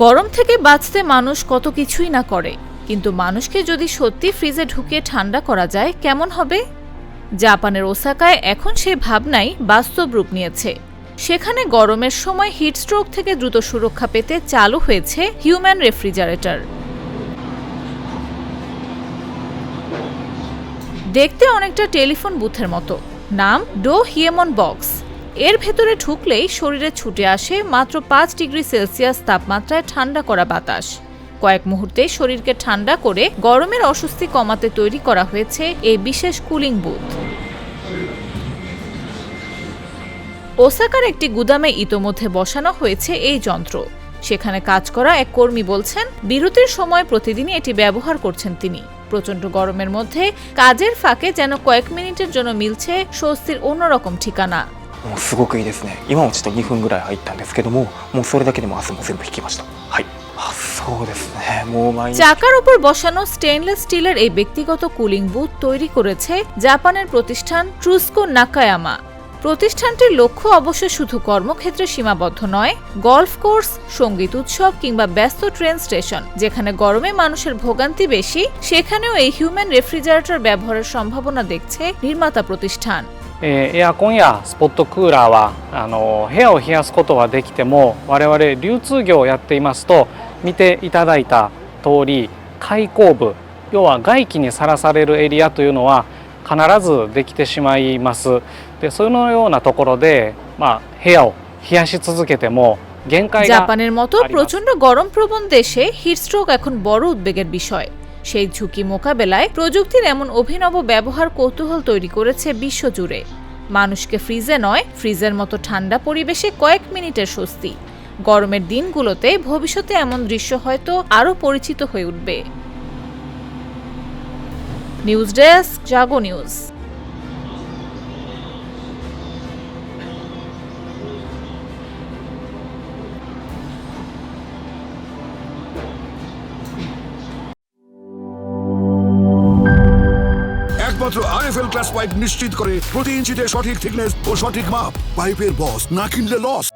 গরম থেকে বাঁচতে মানুষ কত কিছুই না করে, কিন্তু মানুষকে যদি সত্যি ফ্রিজে ঢুকিয়ে ঠান্ডা করা যায় কেমন হবে? জাপানের ওসাকায় এখন সেই ভাবনাই বাস্তব রূপ নিয়েছে। সেখানে গরমের সময় হিটস্ট্রোক থেকে দ্রুত সুরক্ষা পেতে চালু হয়েছে হিউম্যান রেফ্রিজারেটর। দেখতে অনেকটা টেলিফোন বুথের মতো, নাম ডো হিয়েমন বক্স। এর ভেতরে ঢুকলেই শরীরে ছুটে আসে মাত্র 5 ডিগ্রি সেলসিয়াস তাপমাত্রায় ঠান্ডা করা বাতাস। কয়েক মুহূর্তে শরীরকে ঠান্ডা করে গরমের অস্বস্তি কমাতে তৈরি করা হয়েছে এই বিশেষ কুলিং বুথ। ওসাকার একটি গুদামে ইতোমধ্যে বসানো হয়েছে এই যন্ত্র। সেখানে কাজ করা এক কর্মী বলছেন, বিরতির সময় প্রতিদিনই এটি ব্যবহার করছেন তিনি। প্রচণ্ড গরমের মধ্যে কাজের ফাঁকে যেন কয়েক মিনিটের জন্য মিলছে স্বস্তির অন্যরকম ঠিকানা।すごくいいですね。今もちょっと2分ぐらい入ったんですけども、もうそれだけでも汗も全部引きました。はい。そうですね。もう毎日 চাকার উপর বসানো স্টেইনলেস স্টিলের এই ব্যক্তিগত কুলিং বুথ তৈরি করেছে জাপানের প্রতিষ্ঠান ট্রুস্কো নাকায়ামা। প্রতিষ্ঠানটির লক্ষ্য অবশ্য শুধু কর্মক্ষেত্রে সীমাবদ্ধ নয়, গলফ কোর্স, সঙ্গীত উৎসব কিংবা ব্যস্ত ট্রেন স্টেশন যেখানে গরমে মানুষের ভোগান্তি বেশি, সেখানেও এই হিউম্যান রেফ্রিজারেটর ব্যবহারের সম্ভাবনা দেখছে নির্মাতা প্রতিষ্ঠান। エアコンやスポットクーラーは部屋を冷やすことはできても、我々流通業をやっていますと見ていただいた通り、開口部、要は外気にさらされるエリアというのは必ずできてしまいます。でそのようなところで、部屋を冷やし続けても限界がজাপানের মতো প্রচণ্ড গরম প্রবণ দেশে হিটস্ট্রোক এখন বড় উদ্বেগের বিষয়। সেই ঝুঁকি মোকাবেলায় প্রযুক্তির এমন অভিনব ব্যবহার কৌতূহল তৈরি করেছে বিশ্বজুড়ে। মানুষকে ফ্রিজে নয়, ফ্রিজের মতো ঠান্ডা পরিবেশে কয়েক মিনিটের স্বস্তি। গরমের দিনগুলোতে ভবিষ্যতে এমন দৃশ্য হয়তো আরও পরিচিত হয়ে উঠবে। নিউজ ডেস্ক, জাগো নিউজ। একমাত্র আরএফএল ক্লাস পাইপ নিশ্চিত করে প্রতি ইঞ্চিতে সঠিক থিকনেস ও সঠিক মাপ। পাইপের বস, না কিনলে লস।